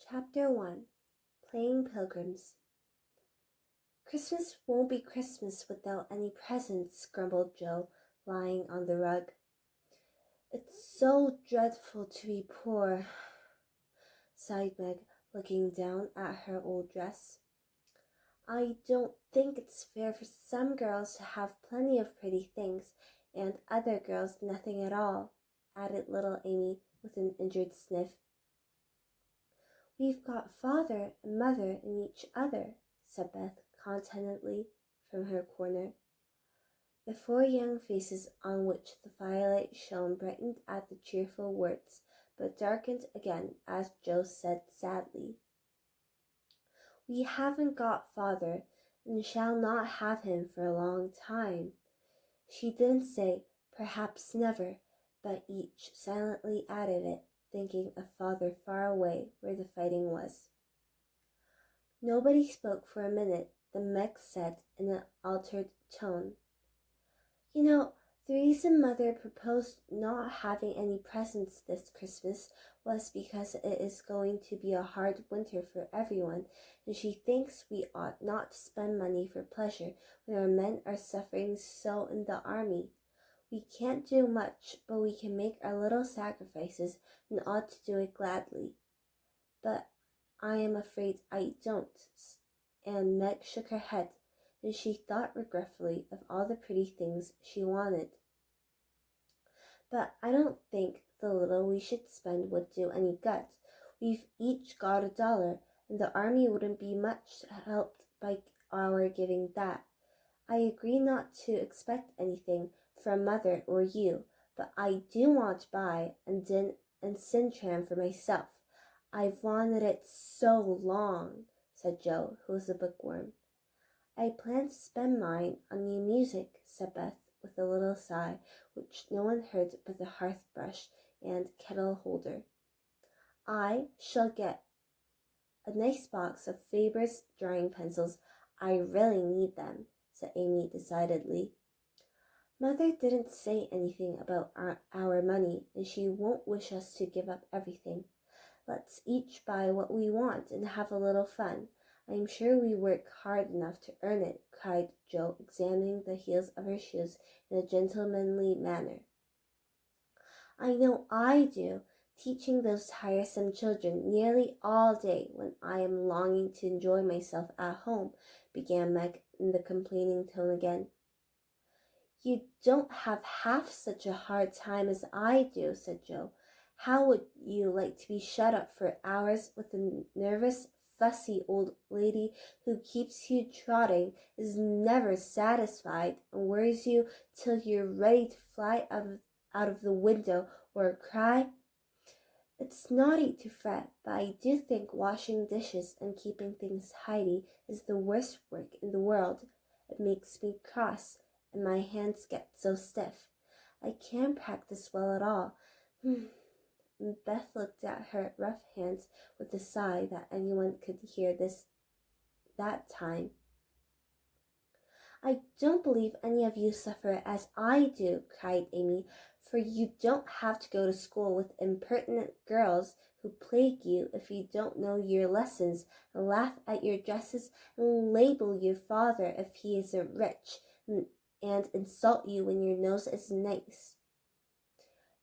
Chapter 1. Playing Pilgrims. "Christmas won't be Christmas without any presents," grumbled Joe, lying on the rug. "It's so dreadful to be poor," sighed Meg, looking down at her old dress. "I don't think it's fair for some girls to have plenty of pretty things, and other girls nothing at all," added little Amy with an injured sniff. "We've got father and mother and each other," said Beth contentedly from her corner. The four young faces on which the firelight shone brightened at the cheerful words, but darkened again as Joe said sadly, "We haven't got father, and shall not have him for a long time." She didn't say, "perhaps never," but each silently added it, thinking of father far away where the fighting was. Nobody spoke for a minute. Then Meg said in an altered tone, "You know, the reason Mother proposed not having any presents this Christmas was because it is going to be a hard winter for everyone, and she thinks we ought not to spend money for pleasure when our men are suffering so in the army. We can't do much, but we can make our little sacrifices and ought to do it gladly. But I am afraid I don't." And Meg shook her head, and she thought regretfully of all the pretty things she wanted. "But I don't think the little we should spend would do any good. We've each got $1, and the army wouldn't be much helped by our giving that. I agree not to expect anything from Mother or you, but I do want to buy and Sintram for myself. I've wanted it so long," said Joe, who was a bookworm. "I plan to spend mine on new music," said Beth with a little sigh which no one heard but the hearth brush and kettle holder. "I shall get a nice box of Faber's drawing pencils. I really need them," said Amy decidedly. "Mother didn't say anything about our money, and she won't wish us to give up everything. Let's each buy what we want and have a little fun. I'm sure we work hard enough to earn it," cried Joe, examining the heels of her shoes in a gentlemanly manner. "I know I do, teaching those tiresome children nearly all day when I am longing to enjoy myself at home," began Meg in the complaining tone again. "You don't have half such a hard time as I do," said Joe. "How would you like to be shut up for hours with a nervous, fussy old lady who keeps you trotting, is never satisfied, and worries you till you're ready to fly out of the window or cry? It's naughty to fret, but I do think washing dishes and keeping things tidy is the worst work in the world. It makes me cross, and my hands get so stiff. I can't practice well at all." And Beth looked at her rough hands with a sigh that anyone could hear that time. "I don't believe any of you suffer as I do," cried Amy, "for you don't have to go to school with impertinent girls who plague you if you don't know your lessons, and laugh at your dresses, and label your father if he isn't rich, and insult you when your nose is nice."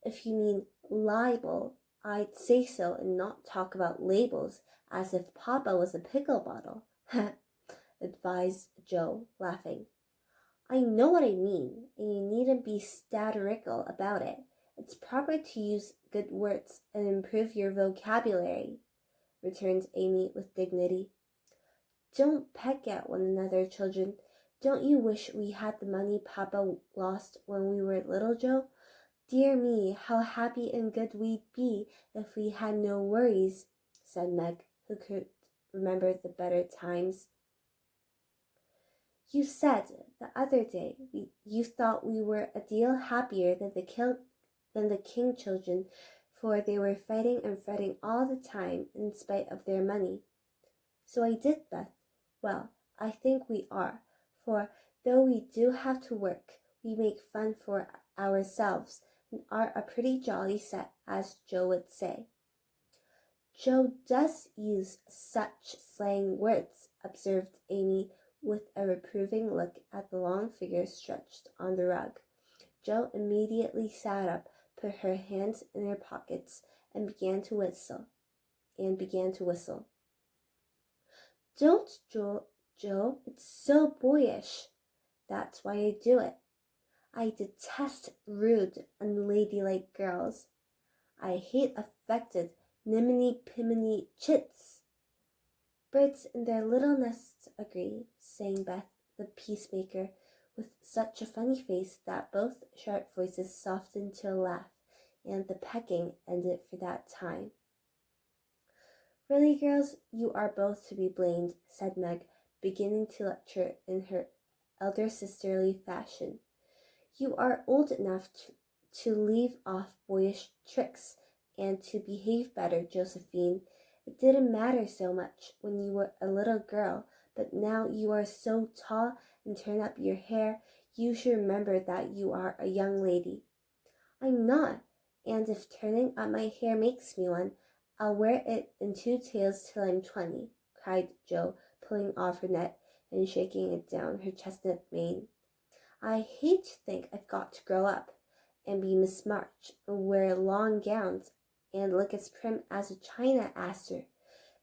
"If you mean libel, I'd say so and not talk about labels as if Papa was a pickle bottle," advised Joe, laughing. "I know what I mean, and you needn't be satirical about it. It's proper to use good words and improve your vocabulary," returned Amy with dignity. "Don't peck at one another, children. Don't you wish we had the money Papa lost when we were little, Joe? Dear me, how happy and good we'd be if we had no worries," said Meg, who could remember the better times. "You said the other day you thought we were a deal happier than the King children, for they were fighting and fretting all the time in spite of their money." "So I did, Beth. Well, I think we are, for though we do have to work, We make fun for ourselves and are a pretty jolly set, as Joe would say." "Joe does use such slang words," observed Amy, with a reproving look at the long figure stretched on the rug. Joe immediately sat up, put her hands in her pockets, and began to whistle. "Don't, Joe, it's so boyish." "That's why I do it. I detest rude, unladylike girls. I hate affected, niminy-piminy chits." "Birds in their little nests agree," sang Beth, the peacemaker, with such a funny face that both sharp voices softened to a laugh, and the pecking ended for that time. "Really, girls, you are both to be blamed," said Meg, beginning to lecture in her elder sisterly fashion. "You are old enough to leave off boyish tricks and to behave better, Josephine. It didn't matter so much when you were a little girl, but now you are so tall and turn up your hair, you should remember that you are a young lady." "I'm not, and if turning up my hair makes me one, I'll wear it in 2 tails till I'm 20, cried Jo, pulling off her net and shaking it down her chestnut mane. "I hate to think I've got to grow up and be Miss March and wear long gowns and look as prim as a china aster.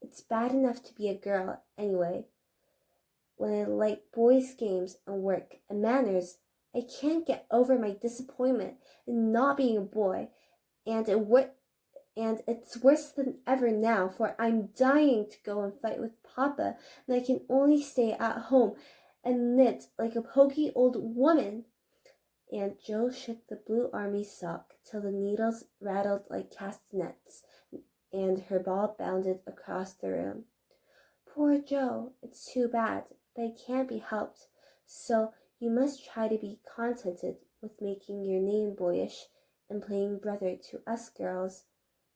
It's bad enough to be a girl anyway. When I like boys' games and work and manners, I can't get over my disappointment in not being a boy, and it's worse than ever now, for I'm dying to go and fight with Papa, and I can only stay at home and knit like a poky old woman." And Jo shook the blue army sock till the needles rattled like castanets, and her ball bounded across the room. "Poor Jo, it's too bad, but it can't be helped, so you must try to be contented with making your name boyish and playing brother to us girls,"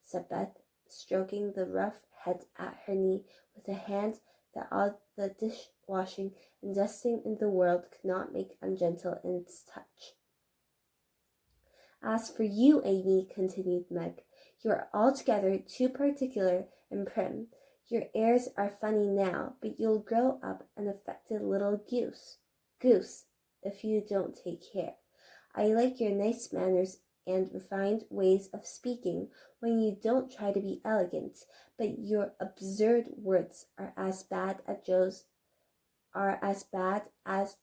said Beth, stroking the rough head at her knee with a hand that all the dishwashing and dusting in the world could not make ungentle in its touch. "As for you, Amy," continued Meg, "you are altogether too particular and prim. Your airs are funny now, but you'll grow up an affected little goose, if you don't take care. I like your nice manners and refined ways of speaking when you don't try to be elegant, but your absurd words are as bad as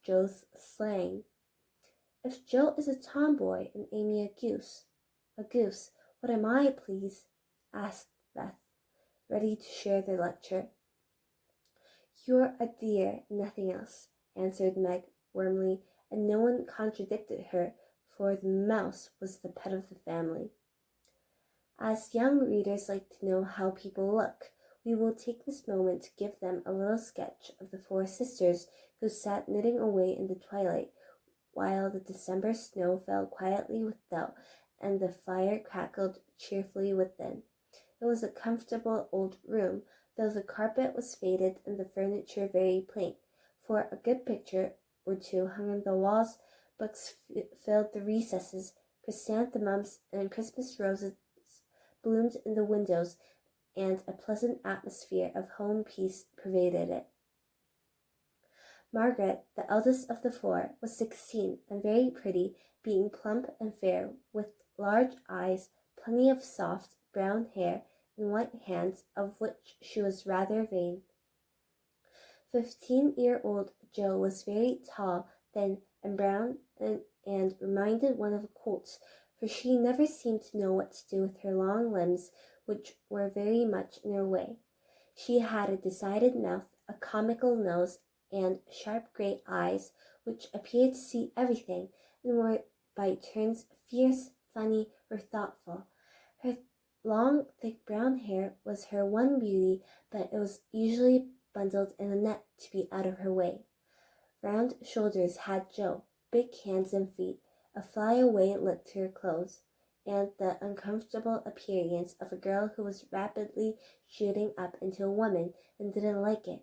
Joe's slang." "If Joe is a tomboy and Amy a goose, what am I, please?" asked Beth, ready to share the lecture. "You're a dear, nothing else," answered Meg warmly, and no one contradicted her, for the mouse was the pet of the family. As young readers like to know how people look, we will take this moment to give them a little sketch of the 4 sisters who sat knitting away in the twilight, while the December snow fell quietly without and the fire crackled cheerfully within. It was a comfortable old room, though the carpet was faded and the furniture very plain, for a good picture or 2 hung on the walls, books filled the recesses, chrysanthemums and Christmas roses bloomed in the windows, and a pleasant atmosphere of home peace pervaded it. Margaret, the eldest of the 4, was 16 and very pretty, being plump and fair, with large eyes, plenty of soft brown hair, and white hands, of which she was rather vain. 15-year-old Jo was very tall, thin, and brown, and reminded one of a colt, for she never seemed to know what to do with her long limbs, which were very much in her way. She had a decided mouth, a comical nose, and sharp gray eyes, which appeared to see everything, and were by turns fierce, funny, or thoughtful. Her long, thick brown hair was her one beauty, but it was usually bundled in a net to be out of her way. Round shoulders had Jo, big hands and feet, a flyaway look to her clothes, and the uncomfortable appearance of a girl who was rapidly shooting up into a woman and didn't like it.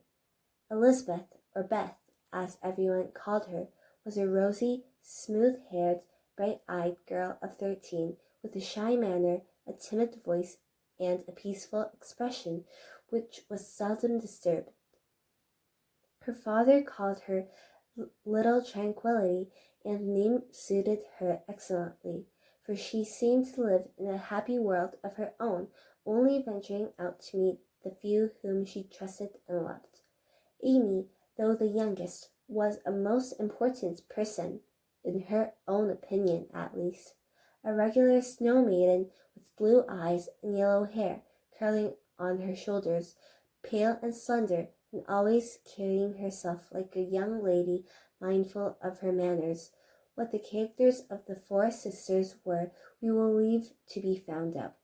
Elizabeth, or Beth, as everyone called her, was a rosy, smooth-haired, bright-eyed girl of 13 with a shy manner, a timid voice, and a peaceful expression which was seldom disturbed. Her father called her Little Tranquillity, and the name suited her excellently, for she seemed to live in a happy world of her own, only venturing out to meet the few whom she trusted and loved. Amy, though the youngest, was a most important person, in her own opinion at least, a regular snow maiden with blue eyes and yellow hair curling on her shoulders, pale and slender, and always carrying herself like a young lady mindful of her manners. What the characters of the four sisters were we will leave to be found out.